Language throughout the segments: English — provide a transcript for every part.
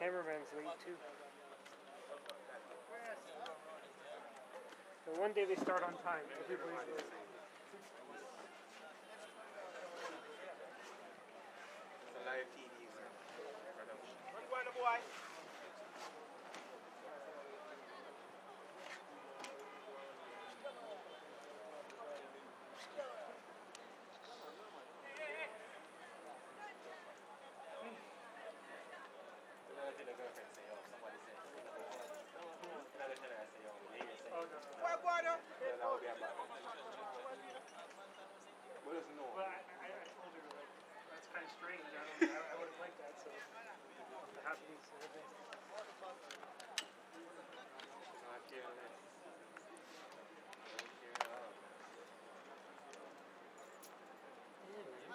cameraman's late too. So one day they start on time. Everybody's late. The live TV is production. What's going on, boy? Well, I told her, like, that's kind of strange. I would have liked that, so it happens. Yeah, man,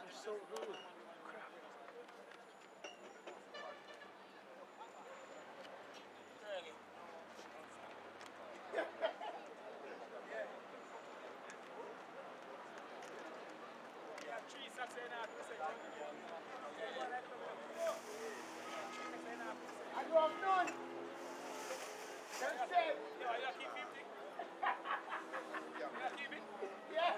you're so rude. Crap. I go up none. That's it. Yeah, you keep 50. You keep it? Yeah.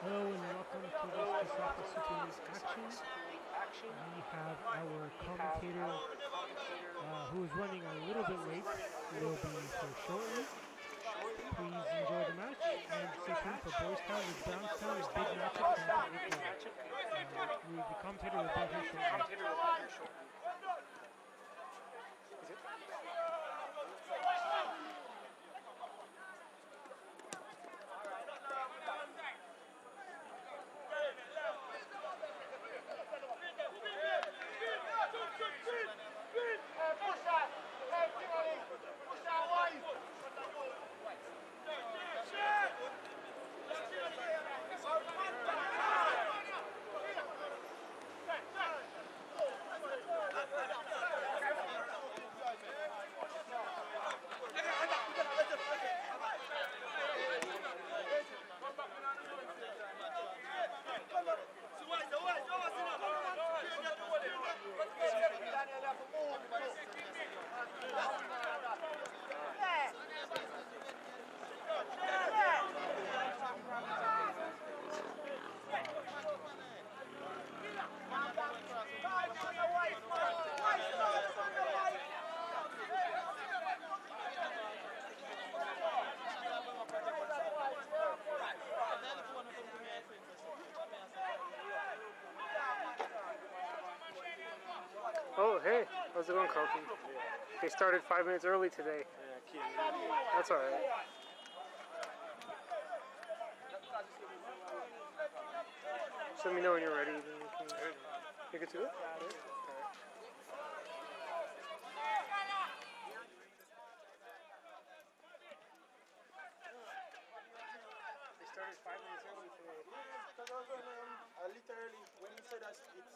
Hello and welcome to this KSAFA Super League Action. We have our commentator who is running a little bit late. Will be here shortly. Please enjoy the match and stay tuned for Boys Town with Brownstown. A big matchup. The commentator will be here shortly. Is it? Oh, hey, how's it going, Carlton? They started 5 minutes early today. That's all right. Just let me know when you're ready. Then you can... You're good to go?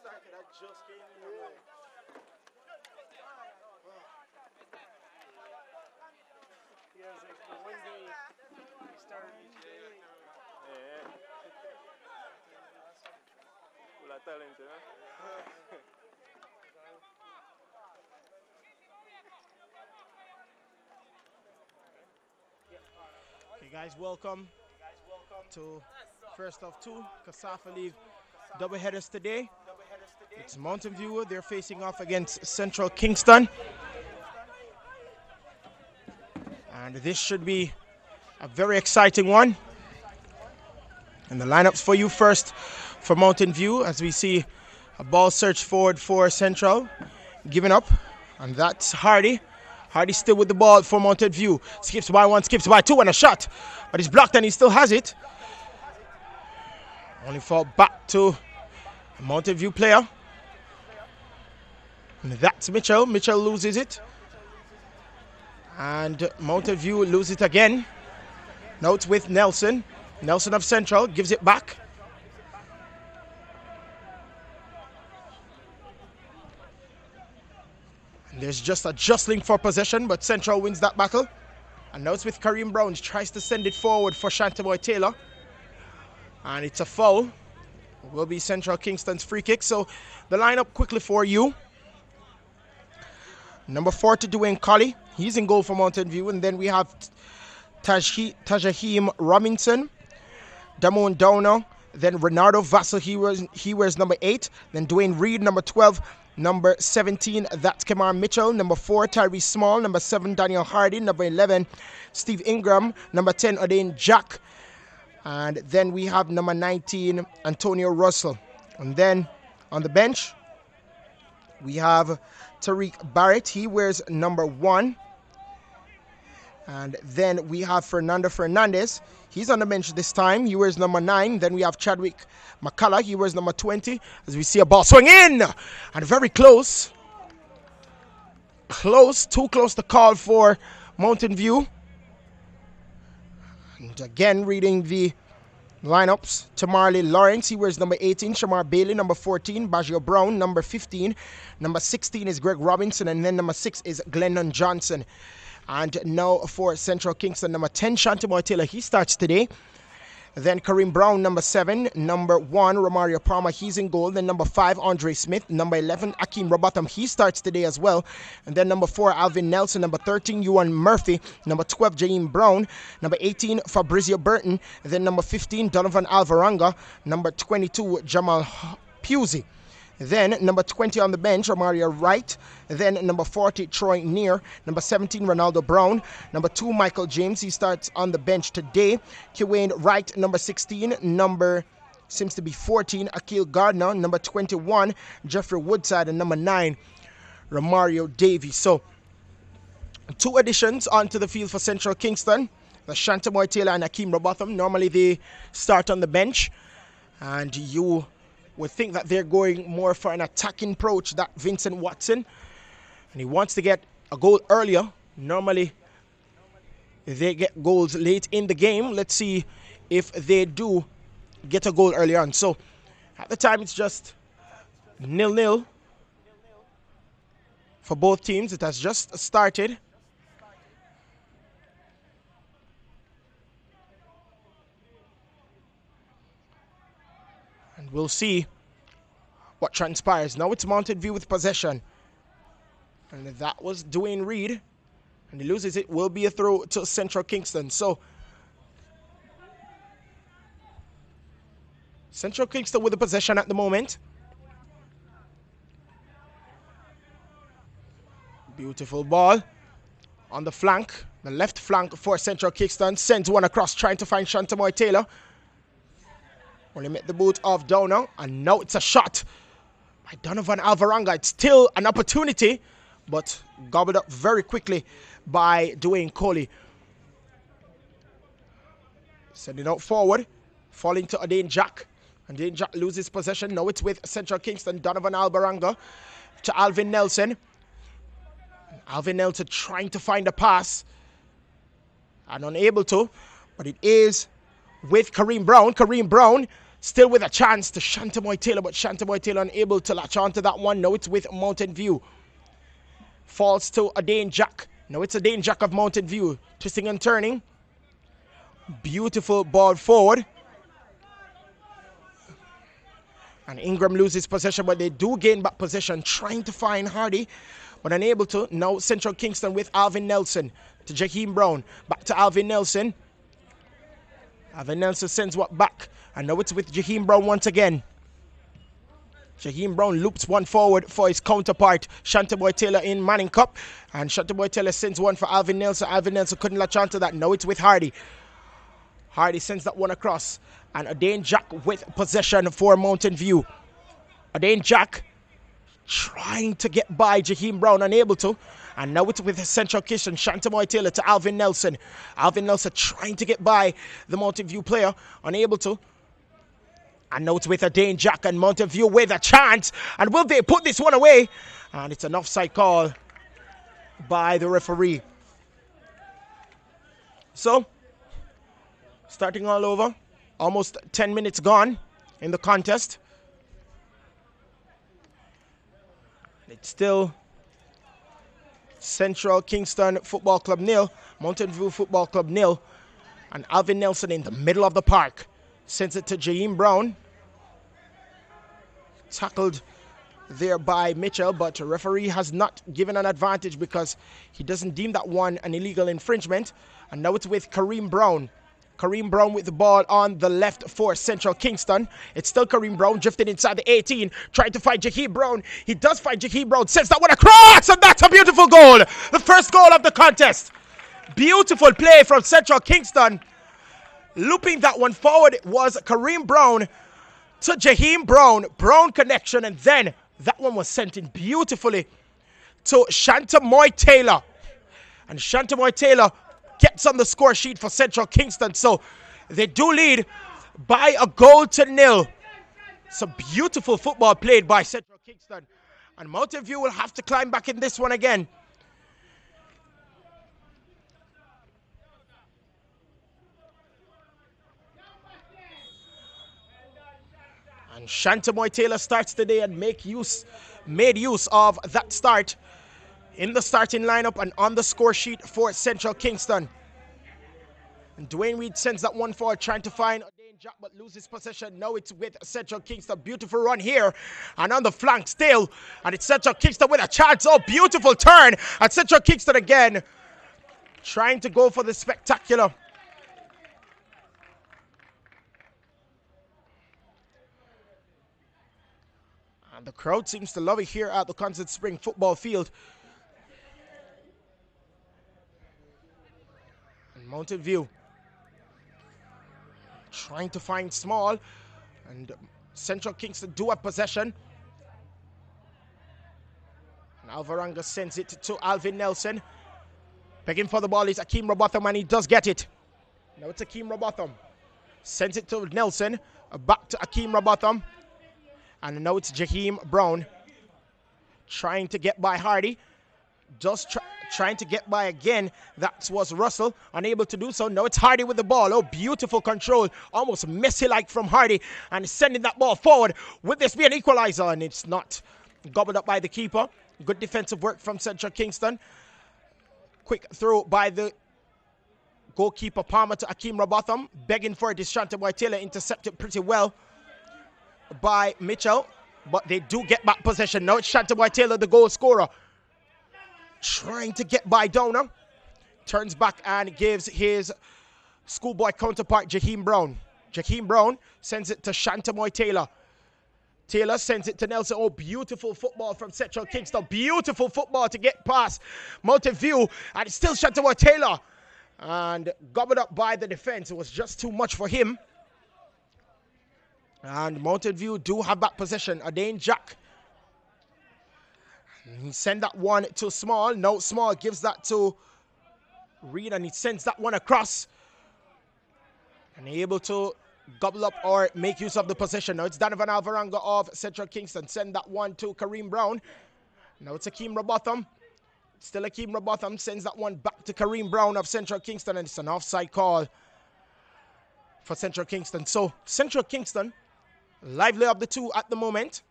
started, I just came in. I'm like, Yeah, it's like the one day we started each day. Yeah. Full of talent, you know? okay, guys, welcome to first of two KSAFA League doubleheaders today. It's Mountain View. They're facing off against Central Kingston. And this should be a very exciting one. And the lineups for you first for Mountain View as we see a ball search forward for Central. Giving up. And that's Hardy. Hardy still with the ball for Mountain View. Skips by one, skips by two, and a shot. But he's blocked and he still has it. Only fall back to a Mountain View player. And that's Mitchell. Mitchell loses it. And Mountain View loses it again. Now it's with Nelson. Nelson of Central gives it back. And there's just a jostling for possession, but Central wins that battle. And now it's with Kareem Brown. He tries to send it forward for Shantaboy Taylor. And it's a foul. It will be Central Kingston's free kick. So the lineup quickly for you. Number 40, Dwayne Colley. He's in goal for Mountain View. And then we have Tajahim Robinson, Damon Downer, then Renato Vassell. He wears number 8. Then Dwayne Reed, number 12. Number 17, that's Kamar Mitchell. Number 4, Tyree Small. Number 7, Daniel Hardy. Number 11, Steve Ingram. Number 10, Odane Jack. And then we have number 19, Antonio Russell. And then on the bench, we have Tariq Barrett. He wears number 1. And then we have Fernando Fernandez. He's on the bench this time. He wears number 9. Then we have Chadwick McCullough. He wears number 20. As we see a ball swing in. And very close. Too close to call for Mountain View. And again, reading the lineups. Tamarly Lawrence, he wears number 18. Shamar Bailey, number 14. Baggio Brown, number 15. Number 16 is Greg Robinson. And then number 6 is Glennon Johnson. And now for Central Kingston, number 10, Shantaboy Taylor. He starts today. Then Kareem Brown, number 7. Number 1, Romario Palmer. He's in goal. Then number 5, Andre Smith. Number 11, Akeem Robotham. He starts today as well. And then number 4, Alvin Nelson. Number 13, Ewan Murphy. Number 12, Jaheim Brown. Number 18, Fabrizio Burton. And then number 15, Donovan Alvaranga. Number 22, Jamal Pusey. Then number 20 on the bench, Romario Wright. Then number 40, Troy Neer. Number 17, Ronaldo Brown. Number 2, Michael James. He starts on the bench today. Kiwane Wright, number 16. Number seems to be 14, Akil Gardner. Number 21, Jeffrey Woodside. And number 9, Romario Davies. So 2 additions onto the field for Central Kingston. The Shantaboy Taylor and Akeem Robotham. Normally they start on the bench. And you would think that they're going more for an attacking approach, that Vincent Watson. And he wants to get a goal earlier. Normally, they get goals late in the game. Let's see if they do get a goal early on. So, at the time, it's just 0-0 for both teams. It has just started. And we'll see what transpires. Now it's Mountain View with possession. And that was Dwayne Reed. And he loses it. Will be a throw to Central Kingston. So Central Kingston with the possession at the moment. Beautiful ball on the flank. The left flank for Central Kingston. Sends one across trying to find Shantaboy Taylor. Only met the boot of Downer. And now it's a shot by Donovan Alvaranga. It's still an opportunity, but gobbled up very quickly by Dwayne Coley. Sending out forward. Falling to Odane Jack. And Odane Jack loses possession. Now it's with Central Kingston. Donovan Alvaranga to Alvin Nelson. Alvin Nelson trying to find a pass. And unable to. But it is with Kareem Brown. Kareem Brown Still with a chance to Shantaboy Taylor, but Shantaboy Taylor unable to latch onto that one. Now it's with Mountain View. Falls to Adane Jack. Now it's Adane Jack of Mountain View. Twisting and turning. Beautiful ball forward. And Ingram loses possession, but they do gain back possession, trying to find Hardy, but unable to. Now Central Kingston with Alvin Nelson to Jaheim Brown. Back to Alvin Nelson. Alvin Nelson sends what back. And now it's with Jaheim Brown once again. Jaheim Brown loops one forward for his counterpart, Shantaboy Taylor in Manning Cup. And Shantaboy Taylor sends one for Alvin Nelson. Alvin Nelson couldn't latch onto that. Now it's with Hardy. Hardy sends that one across. And Adane Jack with possession for Mountain View. Adane Jack trying to get by Jaheim Brown, unable to. And now it's with Central Kingston, Shantaboy Taylor to Alvin Nelson. Alvin Nelson trying to get by the Mountain View player, unable to. And now it's with Adane Jack and Mountain View with a chance. And will they put this one away? And it's an offside call by the referee. So, starting all over. Almost 10 minutes gone in the contest. It's still Central Kingston Football Club 0, Mountain View Football Club 0. And Alvin Nelson in the middle of the park. Sends it to Jaheim Brown. Tackled there by Mitchell, but the referee has not given an advantage because he doesn't deem that one an illegal infringement. And now it's with Kareem Brown. Kareem Brown with the ball on the left for Central Kingston. It's still Kareem Brown drifting inside the 18, trying to find Jaheim Brown. He does find Jaheim Brown, sends that one across, and that's a beautiful goal. The first goal of the contest. Beautiful play from Central Kingston. Looping that one forward was Kareem Brown to Jaheim Brown. Brown connection, and then that one was sent in beautifully to Shantaboy Taylor. And Shantaboy Taylor gets on the score sheet for Central Kingston. So they do lead by a goal to 0. Some beautiful football played by Central Kingston. And Mountain View will have to climb back in this one again. And Shantaboy Taylor starts today and made use of that start in the starting lineup and on the score sheet for Central Kingston. And Dwayne Reed sends that one forward, trying to find Adane Jack, but loses possession. Now it's with Central Kingston. Beautiful run here and on the flank still. And it's Central Kingston with a chance. Oh, beautiful turn. And Central Kingston again trying to go for the spectacular. And the crowd seems to love it here at the Constant Spring football field. And Mountain View trying to find Small, and Central Kingston do have possession. And Alvaranga sends it to Alvin Nelson. Begging for the ball is Akeem Robotham, and he does get it. Now it's Akeem Robotham. Sends it to Nelson. Back to Akeem Robotham. And now it's Jaheim Brown trying to get by Hardy. Just trying to get by again. That was Russell, unable to do so. Now it's Hardy with the ball. Oh, beautiful control. Almost Messi-like from Hardy. And sending that ball forward. Would this be an equalizer? And it's not. Gobbled up by the keeper. Good defensive work from Central Kingston. Quick throw by the goalkeeper Palmer to Akeem Robotham. Begging for it. Shantaboy Taylor intercepted pretty well by Mitchell, but they do get back possession. Now it's Shantaboy Taylor, the goal scorer, trying to get by Downer. Turns back and gives his schoolboy counterpart Jaheim Brown. Jaheim Brown sends it to Shantaboy Taylor. Taylor sends it to Nelson. Oh, beautiful football from Central Kingston. Beautiful football to get past Mountain View, and it's still Shantaboy Taylor. And gobbled up by the defense. It was just too much for him. And Mountain View do have back possession. Adane Jack. He sent that one to Small. Now Small gives that to Reed, and he sends that one across. And able to gobble up or make use of the possession. Now it's Donovan Alvaranga of Central Kingston. Send that one to Kareem Brown. Now it's Akeem Robotham. Still Akeem Robotham sends that one back to Kareem Brown of Central Kingston, and it's an offside call for Central Kingston. So Central Kingston lively of the two at the moment.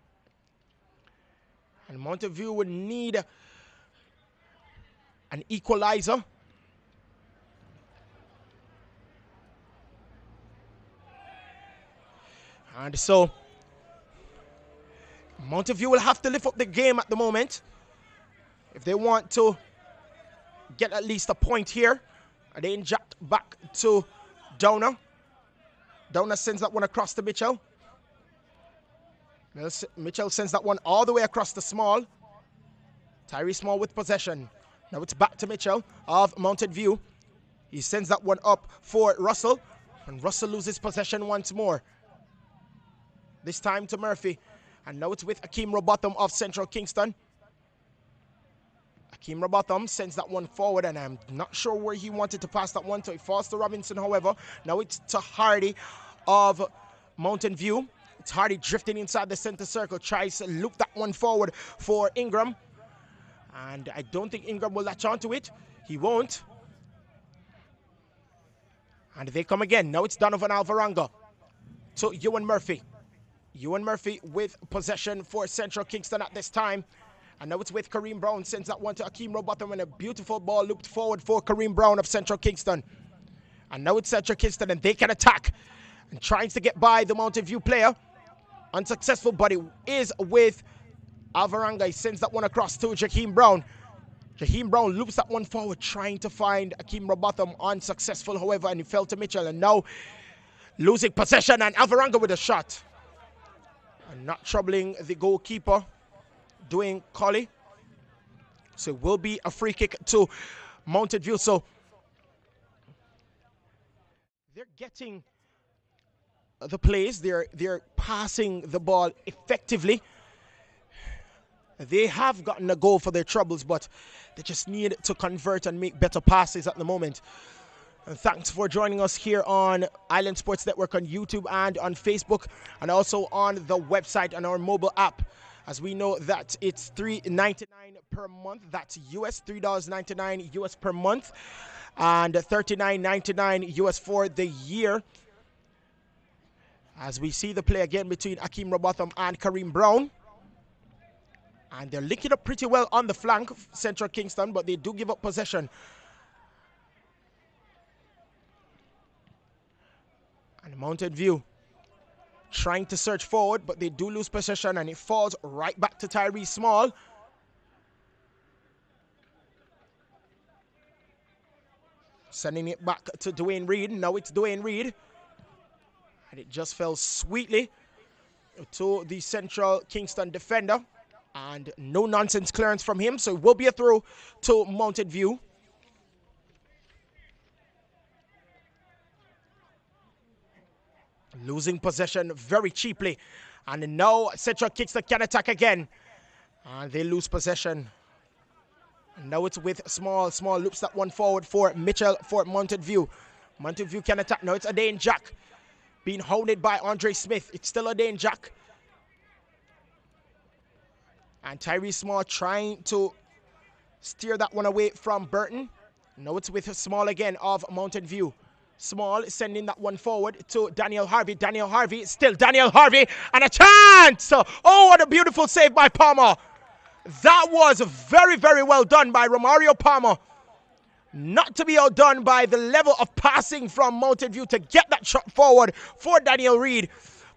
And Mountain View would need an equalizer. And so Mountain View will have to lift up the game at the moment if they want to get at least a point here. And they inject back to Downer. Downer sends that one across to Mitchell. Mitchell sends that one all the way across to Small. Tyree Small with possession. Now it's back to Mitchell of Mountain View. He sends that one up for Russell. And Russell loses possession once more. This time to Murphy. And now it's with Akeem Robotham of Central Kingston. Akeem Robotham sends that one forward, and I'm not sure where he wanted to pass that one to. It falls to Robinson, however. Now it's to Hardy of Mountain View. It's Hardy drifting inside the center circle. Tries to loop that one forward for Ingram. And I don't think Ingram will latch onto it. He won't. And they come again. Now it's Donovan Alvaranga to Ewan Murphy. Ewan Murphy with possession for Central Kingston at this time. And now it's with Kareem Brown. Sends that one to Akeem Robotham, and a beautiful ball looped forward for Kareem Brown of Central Kingston. And now it's Central Kingston, and they can attack. And trying to get by the Mountain View player. Unsuccessful, but it is with Alvaranga. He sends that one across to Jaheim Brown. Jaheim Brown loops that one forward, trying to find Akeem Robotham. Unsuccessful, however, and he fell to Mitchell. And now losing possession, and Alvaranga with a shot. And not troubling the goalkeeper, Dwayne Colley. So it will be a free kick to Mountain View. So they're getting the plays. They're passing the ball effectively. They have gotten a goal for their troubles, but they just need to convert and make better passes at the moment. And thanks for joining us here on Island Sports Network on YouTube and on Facebook, and also on the website and our mobile app. As we know that it's $3.99 per month. That's US, $3.99 US per month, and $39.99 US for the year. As we see the play again between Akeem Robotham and Kareem Brown. And they're linking up pretty well on the flank, Central Kingston, but they do give up possession. And Mountain View trying to search forward, but they do lose possession, and it falls right back to Tyree Small. Sending it back to Dwayne Reed. Now it's Dwayne Reed. And it just fell sweetly to the Central Kingston defender. And no nonsense clearance from him, so it will be a throw to Mountain View. Losing possession very cheaply. And now Central Kingston can attack again. And they lose possession. And now it's with Small. Small loops that one forward for Mitchell for Mountain View. Mountain View can attack. Now it's Adain Jack being hounded by Andre Smith. It's still Adain Jack. And Tyree Small trying to steer that one away from Burton. Now it's with Small again of Mountain View. Small sending that one forward to Daniel Harvey. Daniel Harvey, still Daniel Harvey, and a chance! Oh, what a beautiful save by Palmer. That was very, very well done by Romario Palmer. Not to be outdone by the level of passing from Mountain View to get that shot forward for Daniel Reed.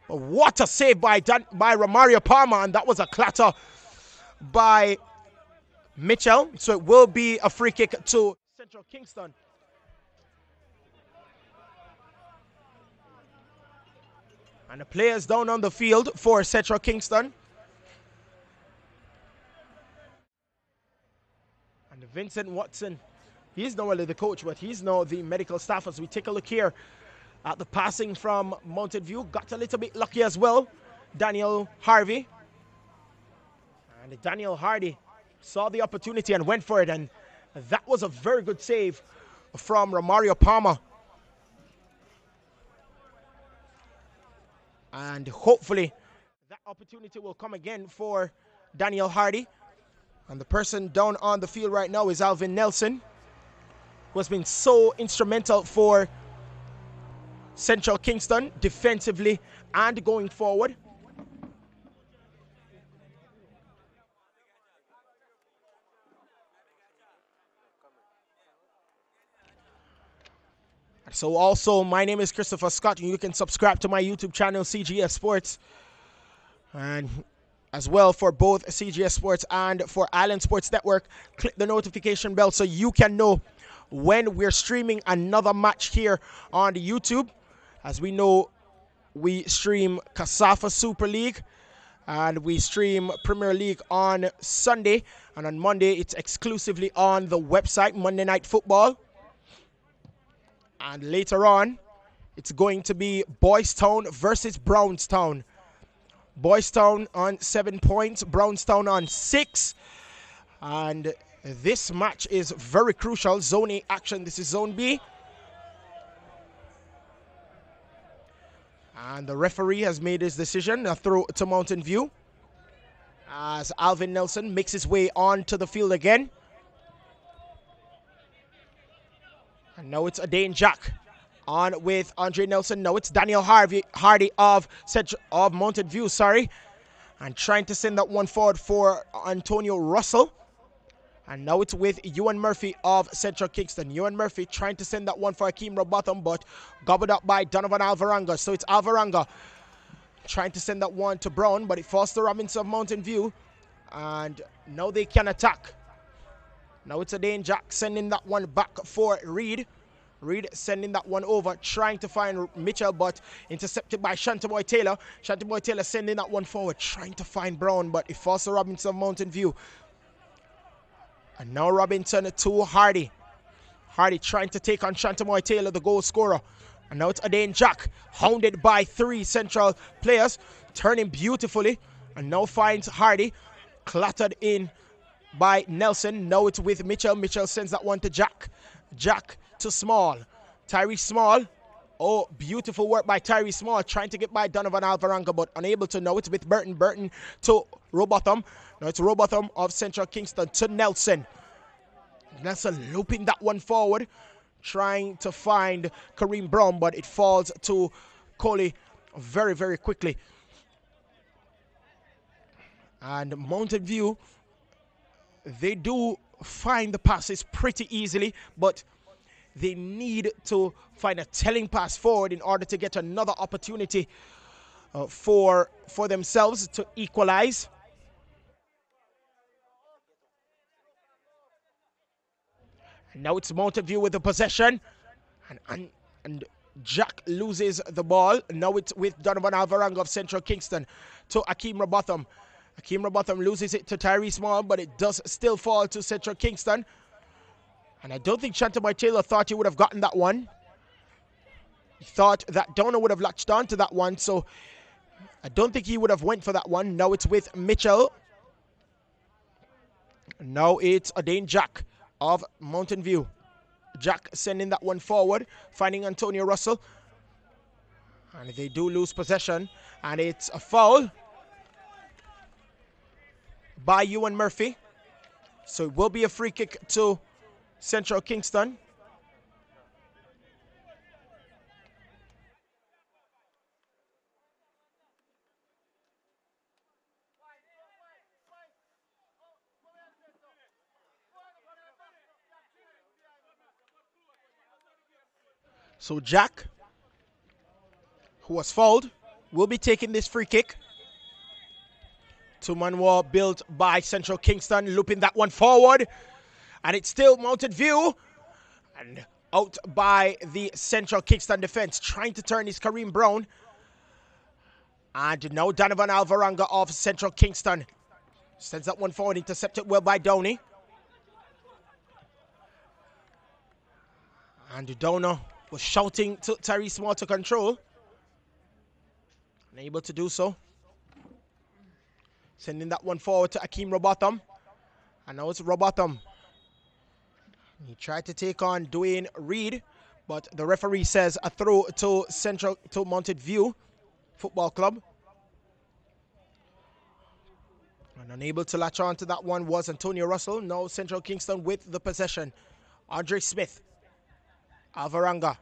But what a save by Romario Palmer, and that was a clatter by Mitchell. So it will be a free kick to Central Kingston. And the players down on the field for Central Kingston. And Vincent Watson, he's not only the coach, but he's now the medical staff. As we take a look here at the passing from Mountain View. Got a little bit lucky as well, Daniel Harvey. And Daniel Hardy saw the opportunity and went for it. And that was a very good save from Romario Palmer. And hopefully that opportunity will come again for Daniel Hardy. And the person down on the field right now is Alvin Nelson, who has been so instrumental for Central Kingston defensively and going forward. So also, my name is Christopher Scott, and you can subscribe to my YouTube channel, CGS Sports. And as well for both CGS Sports and for Island Sports Network, click the notification bell so you can know when we're streaming another match here on the YouTube. As we know, we stream KSAFA Super League and we stream Premier League on Sunday, and on Monday it's exclusively on the website, Monday Night Football. And later on, it's going to be Boys Town versus Brownstown. Boys Town on 7 points, Brownstown on 6. And this match is very crucial. Zone A action. This is Zone B. And the referee has made his decision. A throw to Mountain View as Alvin Nelson makes his way onto the field again. And now it's Adane Jack on with Andre Nelson. Now it's Daniel Hardy of Mountain View, and trying to send that one forward for Antonio Russell. And now it's with Ewan Murphy of Central Kingston. Ewan Murphy trying to send that one for Akeem Robotham, but gobbled up by Donovan Alvaranga. So it's Alvaranga trying to send that one to Brown, but it falls to Robinson of Mountain View. And now they can attack. Now it's Adane Jack sending that one back for Reed. Reed sending that one over, trying to find Mitchell, but intercepted by Shantaboy Taylor. Shantaboy Taylor sending that one forward, trying to find Brown, but it falls to Robinson of Mountain View. And now Robinson to Hardy. Hardy trying to take on Shantaboy Taylor, the goal scorer. And now it's Adane Jack, hounded by 3 Central players, turning beautifully. And now finds Hardy, clattered in by Nelson. Now it's with Mitchell. Mitchell sends that one to Jack. Jack to Small. Tyree Small. Oh, beautiful work by Tyree Small, trying to get by Donovan Alvaranga, but unable to. Now it's with Burton. Burton to Robotham. Now it's Robotham of Central Kingston to Nelson. Nelson looping that one forward, trying to find Kareem Brown, but it falls to Coley very, very quickly. And Mountain View, they do find the passes pretty easily, but they need to find a telling pass forward in order to get another opportunity for themselves to equalize. And now it's Mountain View with the possession, and Jack loses the ball. Now it's with Donovan Alvaranga of Central Kingston to Akeem Robotham. Akeem Robotham loses it to Tyree Small, but it does still fall to Central Kingston. And I don't think Shantaboy Taylor thought he would have gotten that one. He thought that Donna would have latched on to that one, so I don't think he would have went for that one. Now it's with Mitchell. Now it's Adane Jack of Mountain View. Jack sending that one forward, finding Antonio Russell. And they do lose possession, and it's a foul by Ewan Murphy. So it will be a free kick to Central Kingston. So Jack, who was fouled, will be taking this free kick. Two-man wall built by Central Kingston, looping that one forward. And it's still Mountain View. And out by the Central Kingston defense, trying to turn is Kareem Brown. And now Donovan Alvaranga of Central Kingston sends that one forward, intercepted well by Downey. And Downer was shouting to Tyree Small to control. Unable to do so. Sending that one forward to Akeem Robotham. And now it's Robotham. He tried to take on Dwayne Reed, but the referee says a throw to Mountain View Football Club. And unable to latch on to that one was Antonio Russell. Now Central Kingston with the possession. Andre Smith. Alvaranga.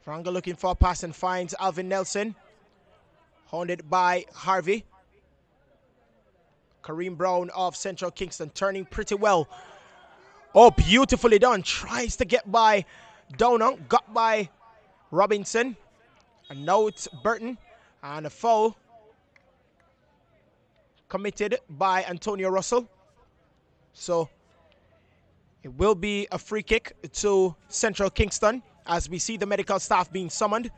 Alvaranga looking for a pass and finds Alvin Nelson. Hounded by Harvey. Kareem Brown of Central Kingston turning pretty well Oh, beautifully done. Tries to get by Downer. Got by Robinson. And now it's Burton. And a foul committed by Antonio Russell. So it will be a free kick to Central Kingston as we see the medical staff being summoned.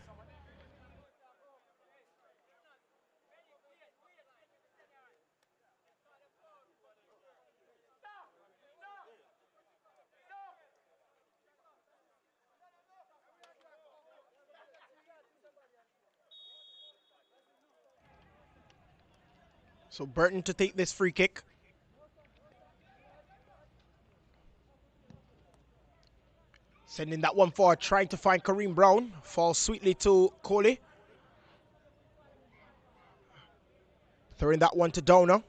So Burton to take this free kick. Sending that one forward, trying to find Kareem Brown. Falls sweetly to Coley. Throwing that one to Downer.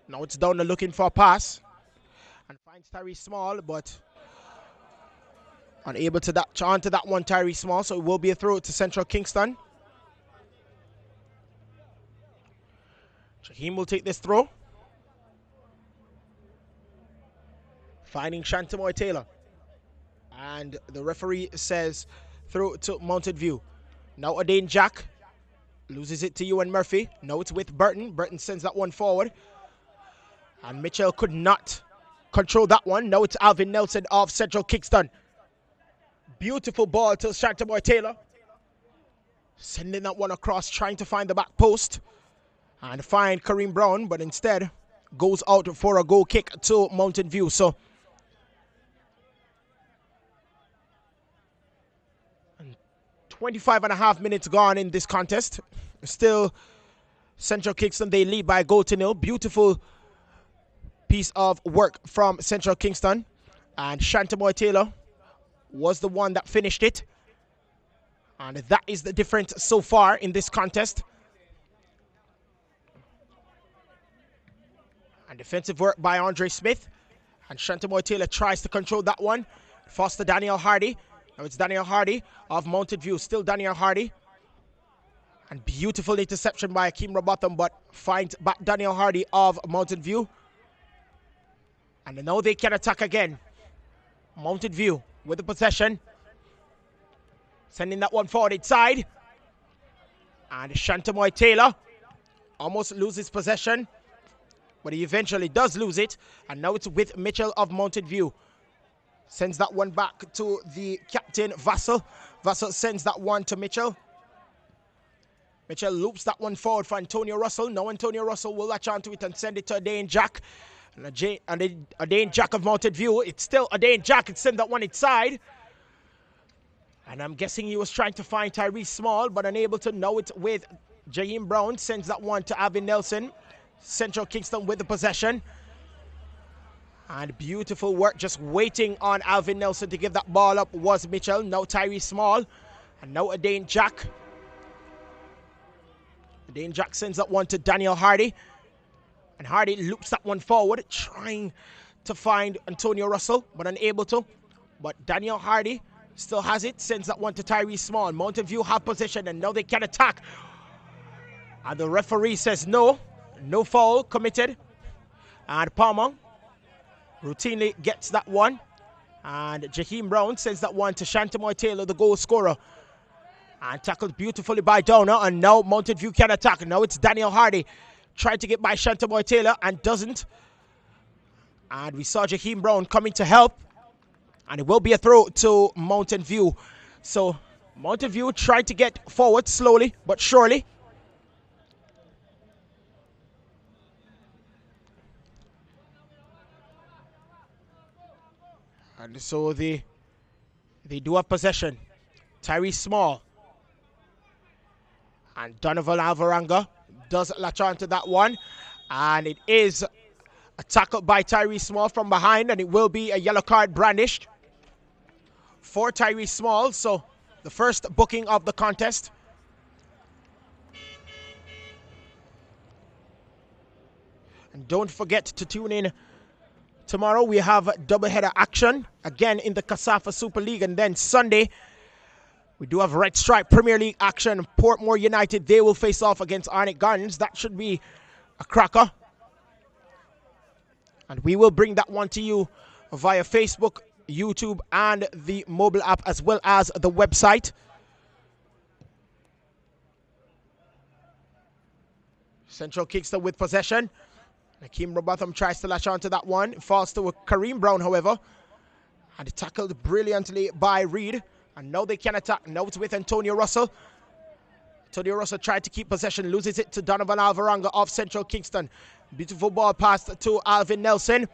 Now it's Downer looking for a pass. And finds Tyree Small, but unable to onto that one, Tyree Small. So it will be a throw to Central Kingston. Shaheem will take this throw. Finding Shantamoy Taylor. And the referee says throw to Mountain View. Now Adain Jack loses it to Ewan Murphy. Now it's with Burton. Burton sends that one forward. And Mitchell could not control that one. Now it's Alvin Nelson of Central Kingston. Beautiful ball to Shantamoy Taylor. Sending that one across, trying to find the back post. And find Kareem Brown, but instead goes out for a goal kick to Mountain View. So 25.5 minutes gone in this contest. Still Central Kingston, they lead by a goal to nil. Beautiful piece of work from Central Kingston. And Shantamoy Taylor was the one that finished it. And that is the difference so far in this contest. And defensive work by Andre Smith. And Shantamoy Taylor tries to control that one. Foster Daniel Hardy. Now it's Daniel Hardy of Mountain View. Still Daniel Hardy. And beautiful interception by Akeem Robotham, but finds back Daniel Hardy of Mountain View. And now they can attack again. Mountain View with the possession. Sending that one forward inside. And Shantamoy Taylor almost loses possession, but he eventually does lose it. And now it's with Mitchell of Mountain View. Sends that one back to the captain, Vassell. Vassell sends that one to Mitchell. Mitchell loops that one forward for Antonio Russell. Now Antonio Russell will latch onto it and send it to Adain Jack. And Adain Jack of Mountain View. It's still Adain Jack. It sent that one inside. And I'm guessing he was trying to find Tyrese Small, but unable to. Now it's with Jaheim Brown. Sends that one to Alvin Nelson. Central Kingston with the possession. And beautiful work, just waiting on Alvin Nelson to give that ball up was Mitchell. Now Tyrese Small. And now Adain Jack. Adain Jack sends that one to Daniel Hardy. And Hardy loops that one forward, trying to find Antonio Russell, but unable to. But Daniel Hardy still has it, sends that one to Tyrese Small. Mountain View have possession, and now they can attack. And the referee says no foul committed. And Palmer routinely gets that one. And Jaheim Brown sends that one to Shantamoy Taylor, the goal scorer. And tackled beautifully by Downer. And now Mountain View can attack. Now it's Daniel Hardy. Tried to get by Shantamoy Taylor and doesn't. And we saw Jaheim Brown coming to help. And it will be a throw to Mountain View. So Mountain View tried to get forward slowly but surely. And so they do have possession. Tyrese Small. And Donovan Alvaranga does latch on to that one. And it is a tackle by Tyrese Small from behind. And it will be a yellow card brandished for Tyrese Small. So the first booking of the contest. And don't forget to tune in tomorrow. We have doubleheader action again in the KSAFA Super League. And then Sunday, we do have Red Stripe Premier League action. Portmore United, they will face off against Arnett Gardens. That should be a cracker. And we will bring that one to you via Facebook, YouTube, and the mobile app, as well as the website. Central Kingston with possession. Nakeem Robotham tries to latch onto that one. It falls to Kareem Brown, however. And tackled brilliantly by Reed. And now they can attack. Now it's with Antonio Russell. Antonio Russell tried to keep possession. Loses it to Donovan Alvaranga of Central Kingston. Beautiful ball passed to Alvin Nelson.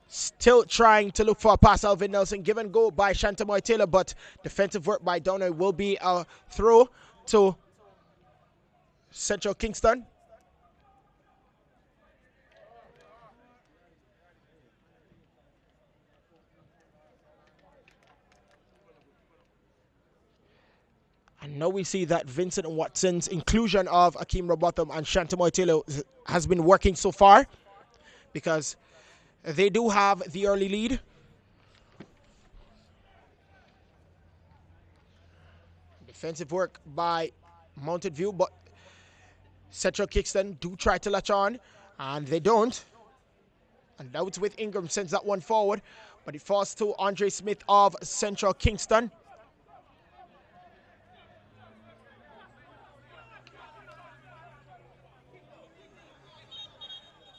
Still trying to look for a pass. Alvin Nelson given go by Shantamoy Taylor. But defensive work by Donna will be a throw to Central Kingston. And now we see that Vincent Watson's inclusion of Akeem Robotham and Shantamoy Taylor has been working so far, because they do have the early lead. Defensive work by Mountain View, but Central Kingston do try to latch on, and they don't. And now it's with Ingram, sends that one forward, but it falls to Andre Smith of Central Kingston.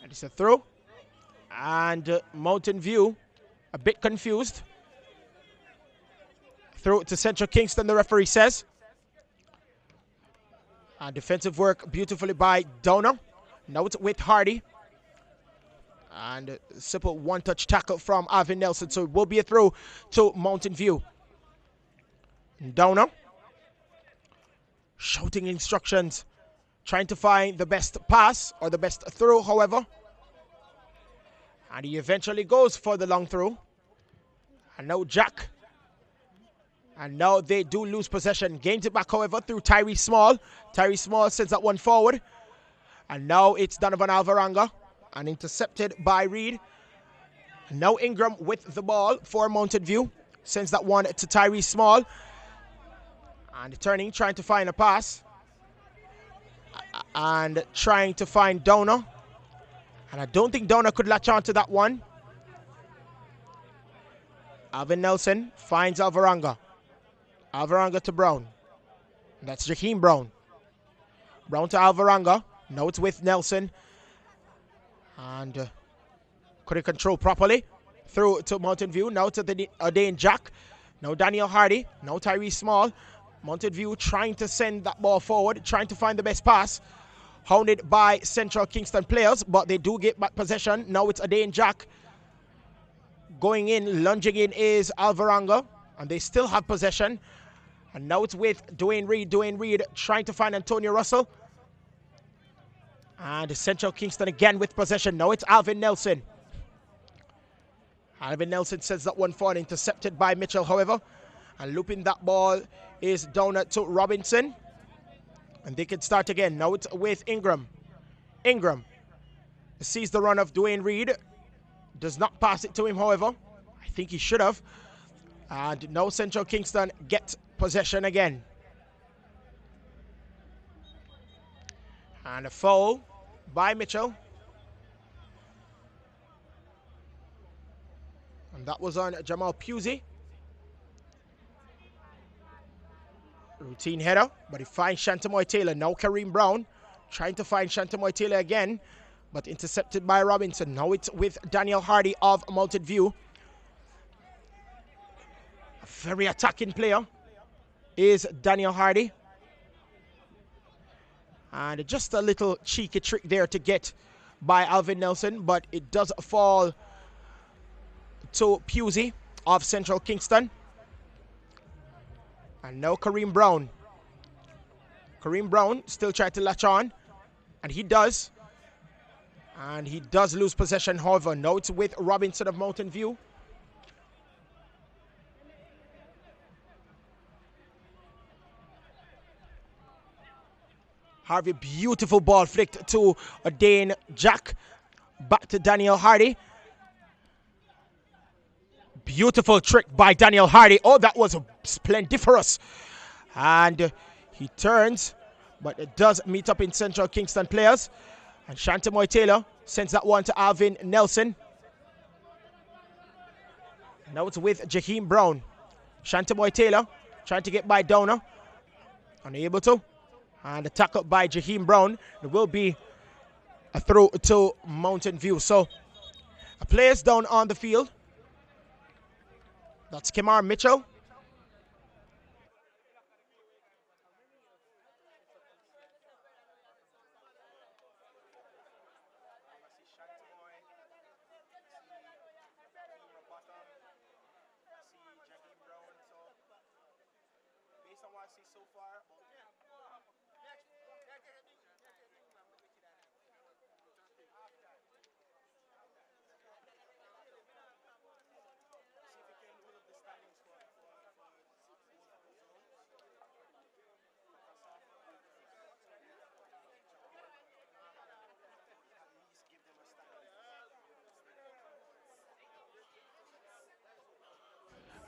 And it's a throw. And Mountain View a bit confused. Throw it to Central Kingston, the referee says. And defensive work beautifully by Downer. Now it's with Hardy. And a simple one-touch tackle from Alvin Nelson. So it will be a throw to Mountain View. Downer shouting instructions. Trying to find the best pass or the best throw, however. And he eventually goes for the long throw. And now Jack. And now they do lose possession. Gains it back, however, through Tyree Small. Tyree Small sends that one forward. And now it's Donovan Alvaranga. And intercepted by Reed. And now Ingram with the ball for Mountain View. Sends that one to Tyree Small. And turning, trying to find a pass. And trying to find Downer. And I don't think Downer could latch on to that one. Alvin Nelson finds Alvaranga. Alvaranga to Brown. That's Jakeem Brown. Brown to Alvaranga. Now it's with Nelson. And couldn't control properly. Through to Mountain View. Now to Dane Jack. Now Daniel Hardy. Now Tyree Small. Mountain View trying to send that ball forward. Trying to find the best pass. Hounded by Central Kingston players. But they do get back possession. Now it's Dane Jack. Going in, lunging in is Alvaranga. And they still have possession. And now it's with Dwayne Reed. Dwayne Reed trying to find Antonio Russell. And Central Kingston again with possession. Now it's Alvin Nelson. Alvin Nelson sends that one forward. Intercepted by Mitchell, however. And looping that ball is down to Robinson. And they can start again. Now it's with Ingram. Ingram sees the run of Dwayne Reed. Does not pass it to him, however. I think he should have. And now Central Kingston gets possession again. And a foul by Mitchell. And that was on Jamal Pusey. Routine header, but he finds Shantamoy Taylor. Now Kareem Brown trying to find Shantamoy Taylor again, but intercepted by Robinson. Now it's with Daniel Hardy of Mountain View. A very attacking player is Daniel Hardy. And just a little cheeky trick there to get by Alvin Nelson, but it does fall to Pusey of Central Kingston. And now Kareem Brown. Kareem Brown still trying to latch on. And he does. And he does lose possession, however. Now it's with Robinson of Mountain View. Harvey, beautiful ball flicked to Dane Jack. Back to Daniel Hardy. Beautiful trick by Daniel Hardy. Oh, that was splendiferous. And he turns, but it does meet up in Central Kingston players. And Shantamoy Taylor sends that one to Alvin Nelson. Now it's with Jaheim Brown. Shantamoy Taylor trying to get by Downer. Unable to. And the tackle by Jaheim Brown. There will be a throw to Mountain View. So, players down on the field. That's Kemar Mitchell.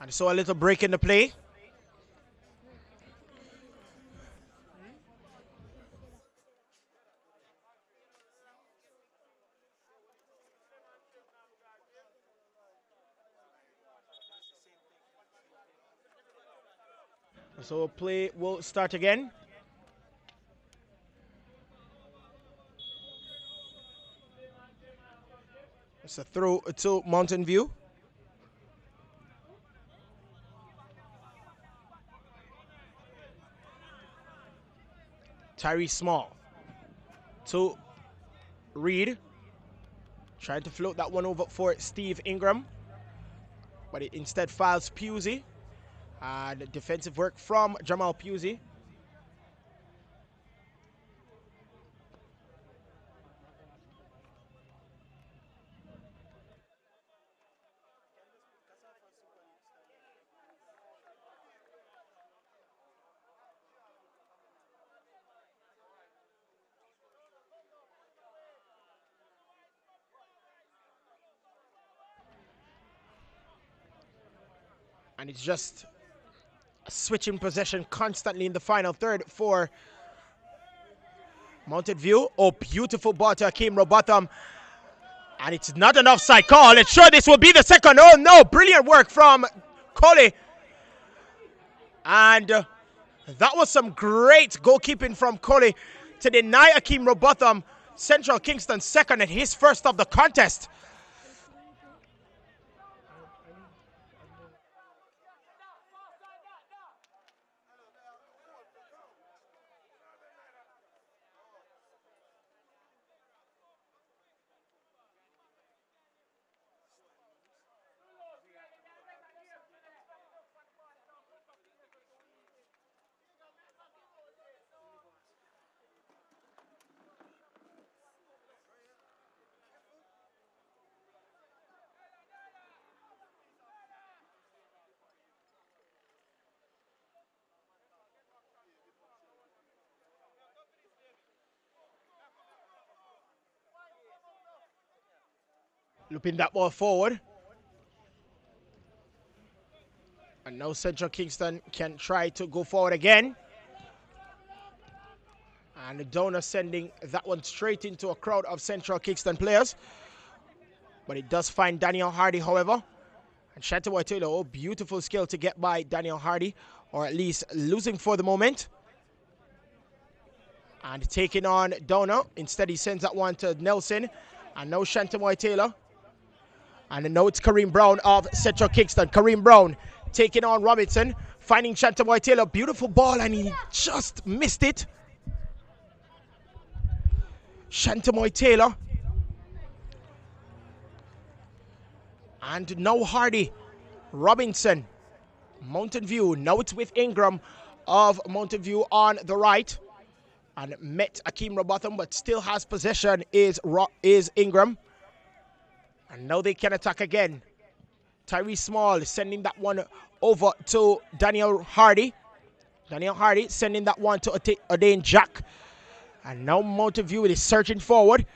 And so a little break in the play. So play will start again. It's a throw to Mountain View. Tyree Small to Reed. Trying to float that one over for Steve Ingram. But it instead files Pusey. And defensive work from Jamal Pusey. And it's just switching possession constantly in the final third for Mountain View. Oh, beautiful ball to Akeem Robotham. And it's not an offside call. Let's sure this will be the second. Oh, no. Brilliant work from Coley. And that was some great goalkeeping from Coley to deny Akeem Robotham Central Kingston second and his first of the contest. Looping that ball forward. And now Central Kingston can try to go forward again. And the donor sending that one straight into a crowd of Central Kingston players. But it does find Daniel Hardy, however. And Shantamoy Taylor, oh, beautiful skill to get by Daniel Hardy. Or at least losing for the moment. And taking on Donor. Instead, he sends that one to Nelson. And now Shantamoy Taylor. And now it's Kareem Brown of Central Kingston. Kareem Brown taking on Robinson. Finding Shantamoy Taylor. Beautiful ball and he just missed it. Shantamoy Taylor. And now Hardy. Robinson. Mountain View. Now it's with Ingram of Mountain View on the right. And met Akeem Robotham but still has possession is Ingram. And now they can attack again. Tyree Small sending that one over to Daniel Hardy. Daniel Hardy sending that one to Adain Jack. And now Mountain View is searching forward.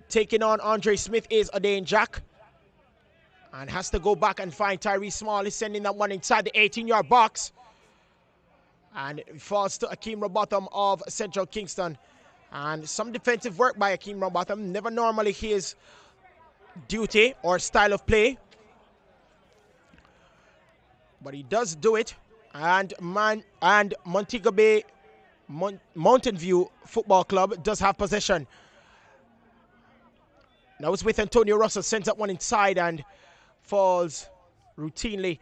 Taking on Andre Smith is Adain Jack. And has to go back and find Tyree Small. Is sending that one inside the 18-yard box. And it falls to Akeem Robotham of Central Kingston. And some defensive work by Akeem Robotham. Never normally his duty or style of play, but he does do it. And Montego Bay Mountain View Football Club does have possession. Now it's with Antonio Russell, sends up one inside and falls routinely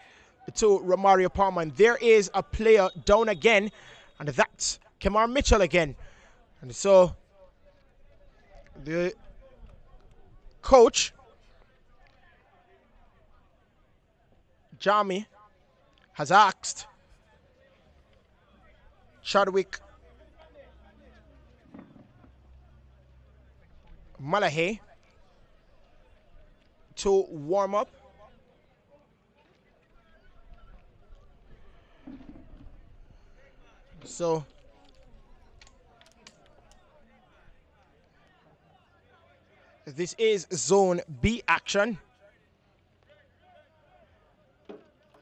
to Romario Palmer. And there is a player down again, and that's Kemar Mitchell again. And so the coach, Jami, has asked Chadwick Malahay to warm up. So this is Zone B action.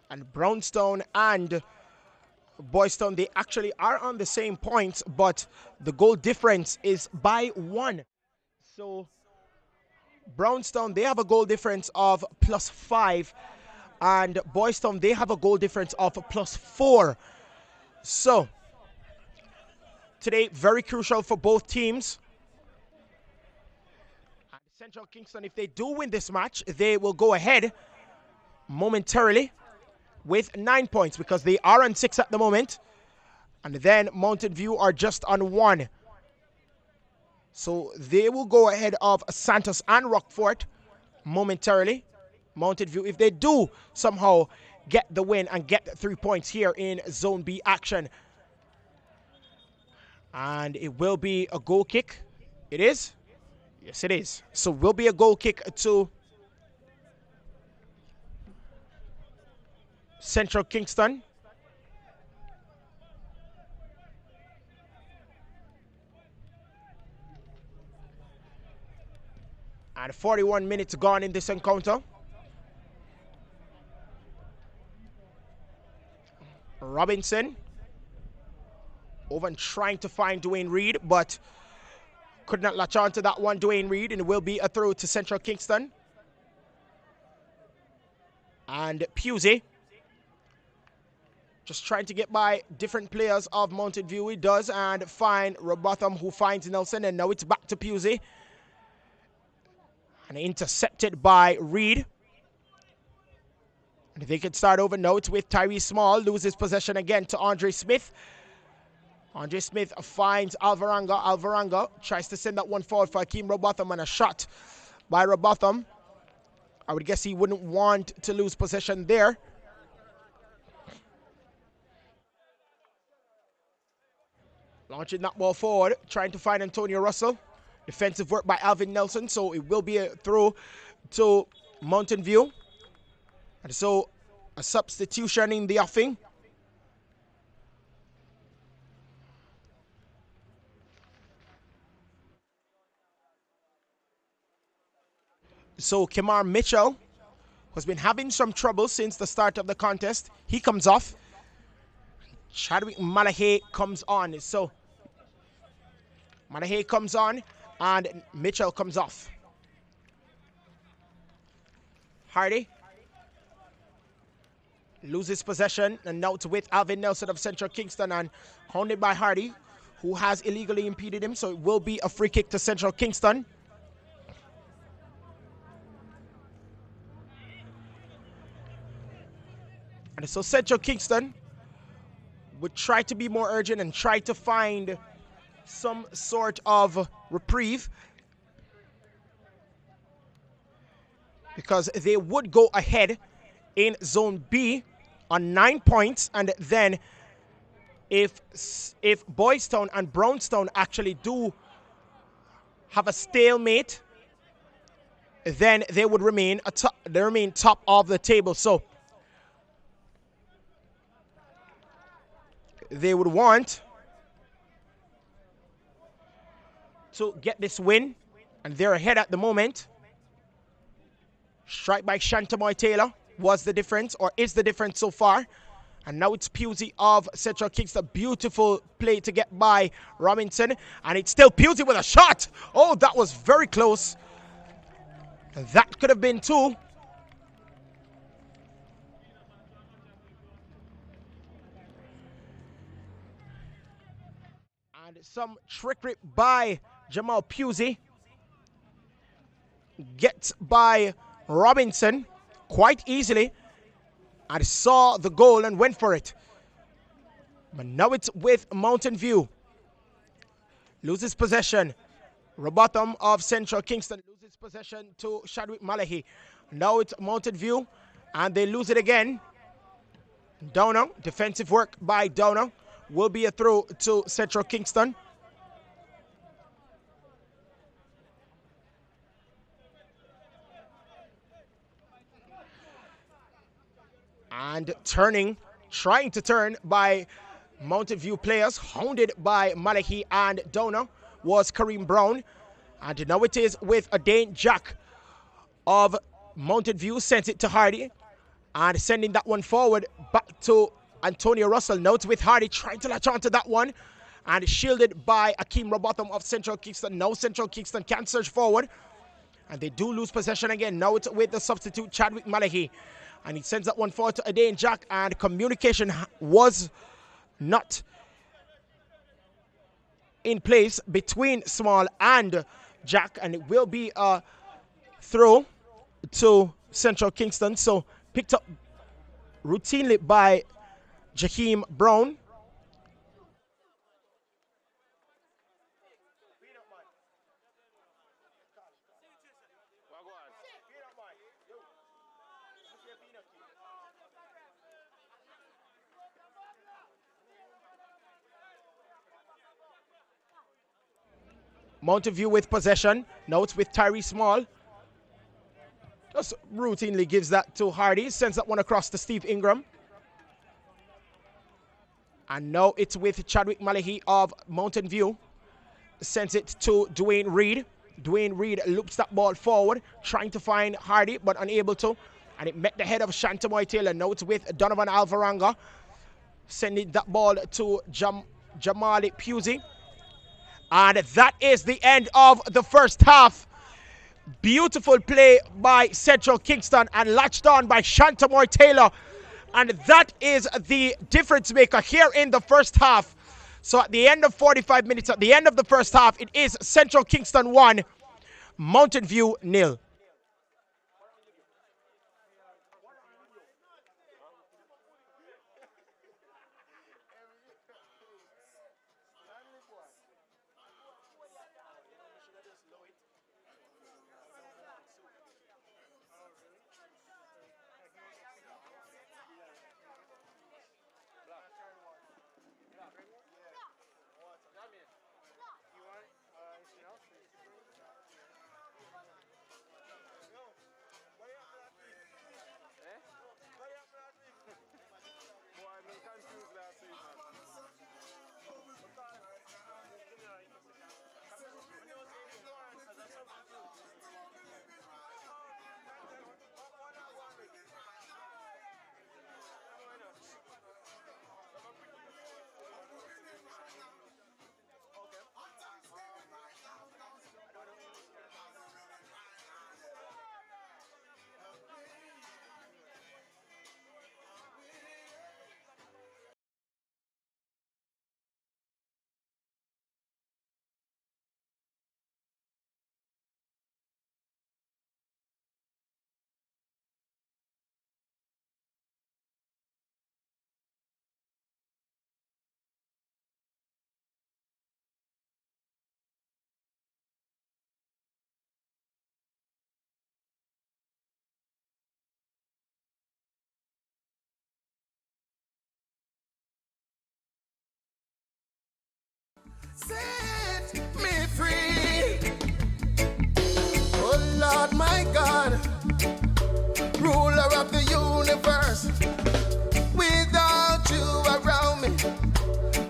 And Brownstown and Boystown, they actually are on the same points, but the goal difference is by 1. So Brownstown, they have a goal difference of +5, and Boystown, they have a goal difference of +4. So today, very crucial for both teams. And Central Kingston, if they do win this match, they will go ahead momentarily with 9 points because they are on 6 at the moment. And then Mountain View are just on 1. So they will go ahead of Santos and Rockfort momentarily. Mountain View, if they do somehow get the win and get 3 points here in Zone B action. And it will be a goal kick. It is? Yes, it is. So will be a goal kick to Central Kingston. And 41 minutes gone in this encounter. Robinson over and trying to find Dwayne Reed, but could not latch on to that one, Dwayne Reed, and it will be a throw to Central Kingston. And Pusey just trying to get by different players of Mountain View. He does, and find Robotham, who finds Nelson, and now it's back to Pusey. And intercepted by Reed. And they could start over. No, it's with Tyree Small. Loses possession again to Andre Smith. Andre Smith finds Alvaranga. Alvaranga tries to send that one forward for Akeem Robotham, and a shot by Robotham. I would guess he wouldn't want to lose possession there. Launching that ball forward, trying to find Antonio Russell. Defensive work by Alvin Nelson, so it will be a throw to Mountain View. And so a substitution in the offing. So Kemar Mitchell has been having some trouble since the start of the contest. He comes off. Chadwick Malahay comes on. So Malahay comes on and Mitchell comes off. Hardy loses possession, and now it's with Alvin Nelson of Central Kingston, and hounded by Hardy, who has illegally impeded him. So it will be a free kick to Central Kingston. And so Central Kingston would try to be more urgent and try to find some sort of reprieve, because they would go ahead in Zone B on 9 points, and then if Boystown and Brownstown actually do have a stalemate, then they would remain top of the table. So they would want to get this win, and they're ahead at the moment. Strike by Shantamoy Taylor was the difference, or is the difference so far. And now it's Pusey of Central Kingston. Beautiful play to get by Robinson. And it's still Pusey with a shot. Oh, that was very close. That could have been 2. And some trickery by Jamal Pusey. Gets by Robinson quite easily. And saw the goal and went for it. But now it's with Mountain View. Loses possession. Robotham of Central Kingston loses possession to Shadwick Malahi. Now it's Mountain View. And they lose it again. Downer. Defensive work by Downer. Will be a throw to Central Kingston. And trying to turn by Mountain View players, hounded by Malahi and Downer, was Kareem Brown. And now it is with Adane Jack of Mountain View, sends it to Hardy. And sending that one forward back to Antonio Russell. Now it's with Hardy, trying to latch onto that one. And shielded by Akeem Robotham of Central Kingston. Now Central Kingston can surge forward. And they do lose possession again. Now it's with the substitute, Chadwick Malahi. And he sends that one forward to Adane Jack, and communication was not in place between Small and Jack, and it will be a throw to Central Kingston. So picked up routinely by Jaheim Brown. Mountain View with possession. Now it's with Tyree Small. Just routinely gives that to Hardy. Sends that one across to Steve Ingram. And now it's with Chadwick Malahi of Mountain View. Sends it to Dwayne Reed. Dwayne Reed loops that ball forward, trying to find Hardy, but unable to. And it met the head of Shantamoy Taylor. Now it's with Donovan Alvaranga. Sending that ball to Jamali Pusey. And that is the end of the first half. Beautiful play by Central Kingston and latched on by Shantamoy Taylor. And that is the difference maker here in the first half. So at the end of 45 minutes, at the end of the first half, it is Central Kingston 1, Mountain View 0. Set me free. Oh Lord, my God, ruler of the universe. Without you around me,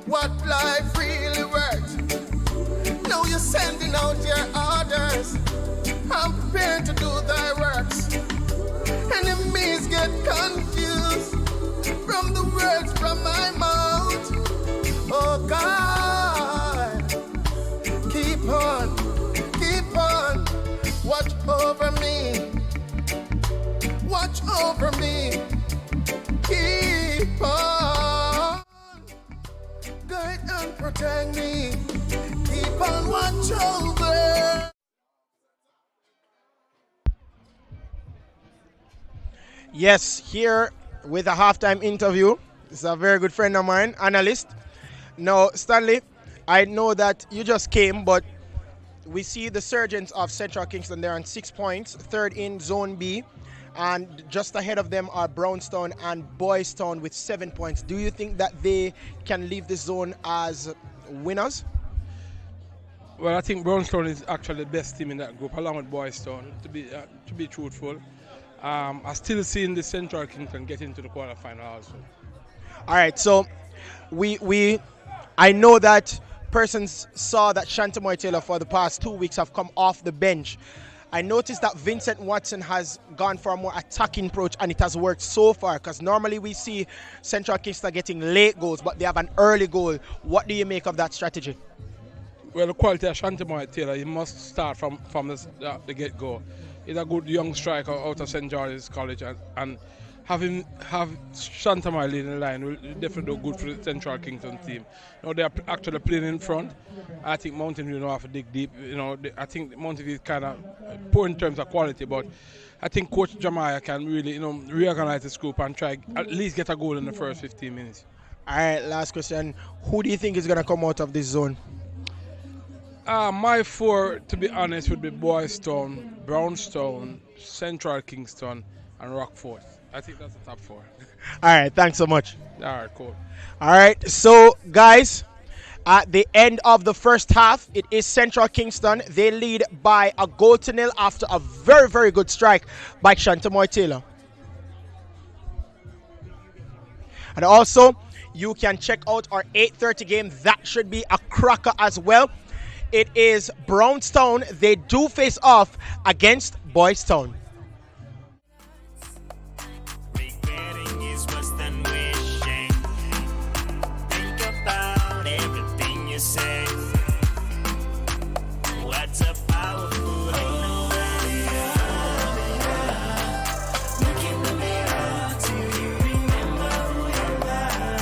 what life really worth? Now you're sending out your orders. I'm prepared to do thy works. Enemies get confused from the world. words from my mouth. Oh God, keep on, watch over me, keep on, guide and protect me, keep on watch over. Yes, here with a halftime interview. This is a very good friend of mine, analyst. Now, Stanley, I know that you just came, but we see the Surgeons of Central Kingston. They're on 6 points, third in Zone B, and just ahead of them are Brownstown and Boys Town with 7 points. Do you think that they can leave this zone as winners? Well, I think Brownstown is actually the best team in that group, along with Boys Town, to be truthful. I still see the Central Kingston get into the quarterfinal also. All right, so I know that persons saw that Shantamoy Taylor for the past 2 weeks have come off the bench. I noticed that Vincent Watson has gone for a more attacking approach, and it has worked so far, because normally we see Central Kingston getting late goals, but they have an early goal. What do you make of that strategy? Well, the quality of Shantamoy Taylor, he must start from the get-go. He's a good young striker out of St. George's College, and have Shantamoy leading the line will definitely do good for the Central Kingston team. Now they are actually playing in front. I think Mountain View have to dig deep. I think Mountain View is kind of poor in terms of quality, but I think Coach Jamaica can really reorganize the group and try at least get a goal in the first 15 minutes. All right, last question. Who do you think is going to come out of this zone? My four, to be honest, would be Boys Town, Brownstown, Central Kingston, and Rockford. I think that's the top four. All right, thanks so much. All right, cool. All right, so guys, at the end of the first half, it is Central Kingston. They lead by a 1-0 after a very, very good strike by Shantamoy Taylor. And also, you can check out our 8:30 game. That should be a cracker as well. It is Brownstown. They do face off against Boys Town. Regretting is worse than wishing. Think about everything you say. What's a powerful look in the mirror till you remember who you are.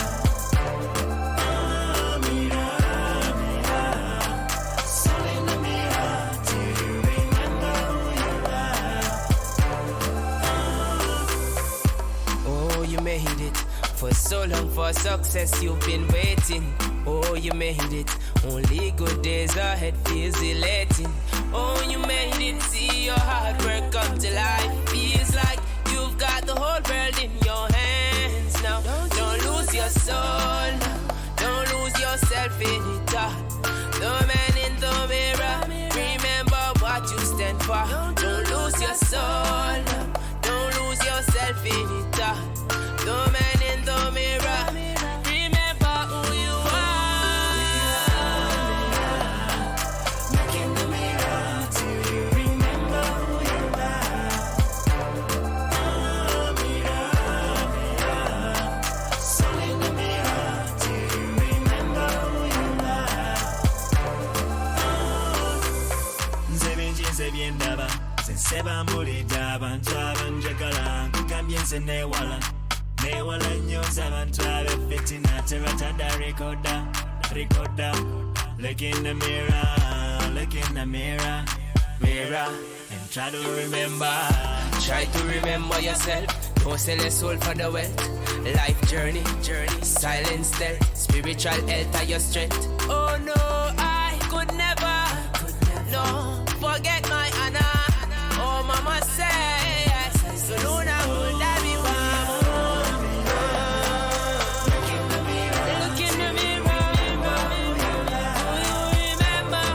So in the mirror till you remember who you are. Oh, you made it. For so long for success you've been waiting. Oh, you made it. Only good days ahead feels elating. Oh, you made it. See your hard work come to life. Feels like you've got the whole world in your hands now. Don't lose your soul now. Don't lose yourself in it. The man in the mirror, remember what you stand for. Don't lose your soul now. Don't lose yourself in it. The man in the mirror, remember who you are. Look in the mirror till you remember who you are. So in the mirror till you remember who you are. Nze bien daba, se seba mbuli daba, njaba njagala, kugambye nze newala. Newala nnyo abantu ab'effettina tebatada rekoda. Look in the mirror, and try to remember. Try to remember yourself. Don't sell your soul for the wealth. Life journey, silent stealth. Spiritual health are your strength. Oh no, I could never, no, forget my honor. Oh mama say, so Luna would I be one. Look in the mirror, who you remember?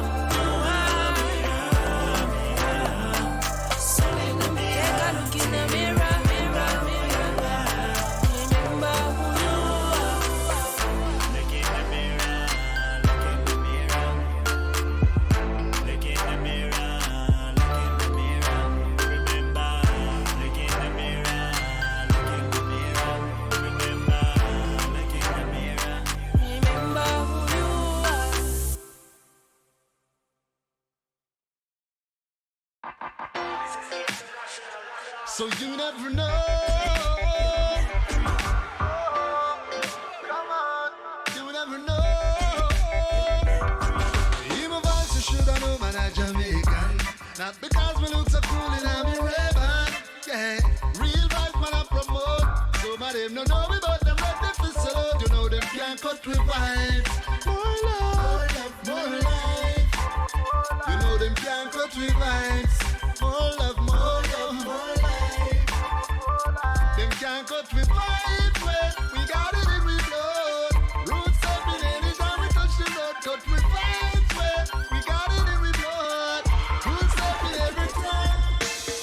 So in the mirror, take a look in the mirror, remember who you are. Look in the mirror, So you never know. Come on, you never know. In my voice, you should have known man a Jamaican. Not because we look so cool and I'm a rebel. Yeah, real vibes man I promote. Some of them don't know me, but them ready for salute. You know them can't cut with vibes. More love, more life. You know them can't cut with vibes. More love, more life. Them can't cut with vibes. Well, we got it in we blood. Roots stepping anytime we touch the road. Cut with vibes. Well, we got it in we blood. Roots stepping every time.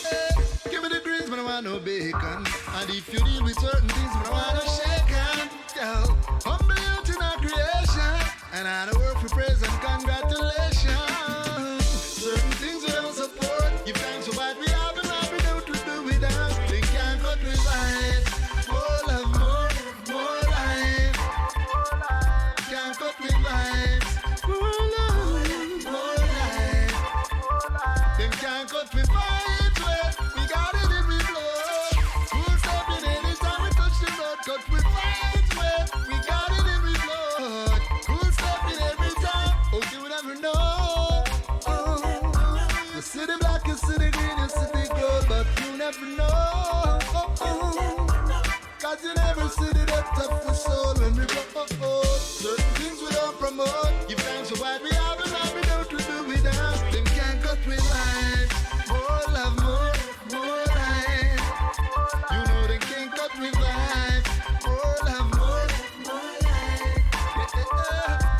Hey, give me the greens, but I want no bacon. And if you deal with certain things, but I want no shaken. Yo, humble youth in our creation. And I don't work for praise and congratulations. Certain things we don't support. Give thanks for what we have and what we don't do without. They can't cut with vibes. More love, more life. Can't cut with vibes. More love, more life. Them can't cut with vibes. Well, we got it in we blood. Full stepping anytime we touch the road. Cut with vibes. Well, we got it in we blood. Full stepping every time. Oh, you never know. You see the black, you see the green, you see the gold, but you never know. Cause you never see the depth of the soul when we go. Certain things we don't promote. Give thanks for what we have and what we don't do without. Them can't cut with life. More love, more life. You know they can't cut with life. More love, more life.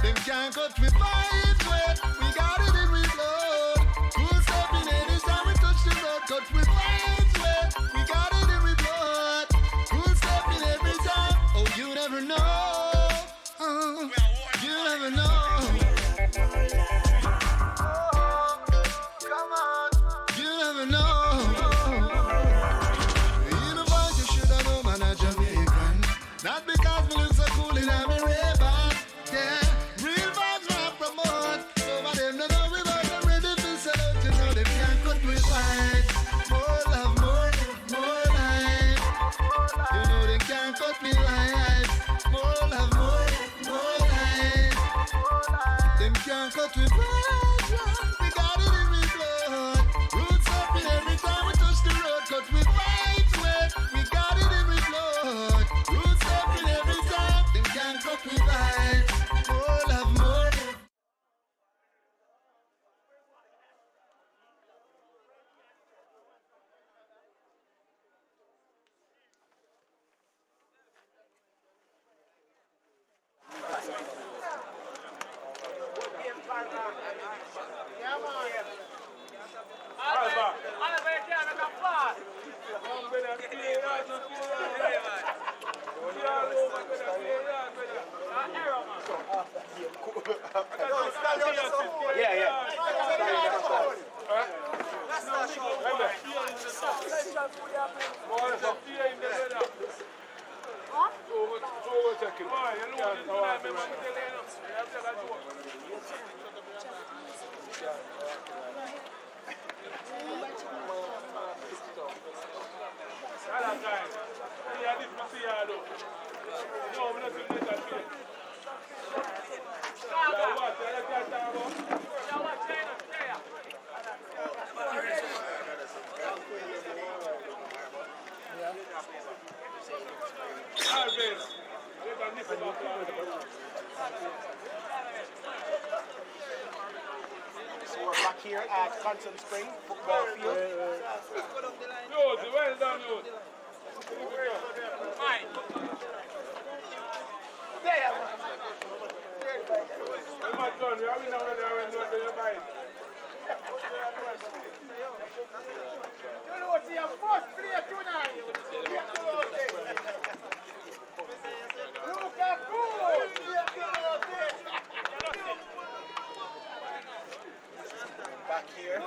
Them can't cut with vibes. Well, we got it in we blood. Cool stepping anytime we touch the road. Cut with vibes. Well, we got it in we blood. Cool stepping every time. Oh, you never know. You never know. Come on. You never know. In a voice you should have known man a Jamaican. Not because me look so cool and I'm a rebel. Yeah, real vibes man I promote. Some of them don't know we but them ready to salute. You know them can't cut with vibes. More love, more life. You know they can't cut with life. More love, more life. Them can't cut with vibes. We got it in we blood. Roots up in every time we touch the road. Cut with vibes. Well, we got it in we blood. Roots up in every time. Them can't cut with vibes. More love, more. So we're back here at Kingston Spring Football Field. Well done, Lord. Back here.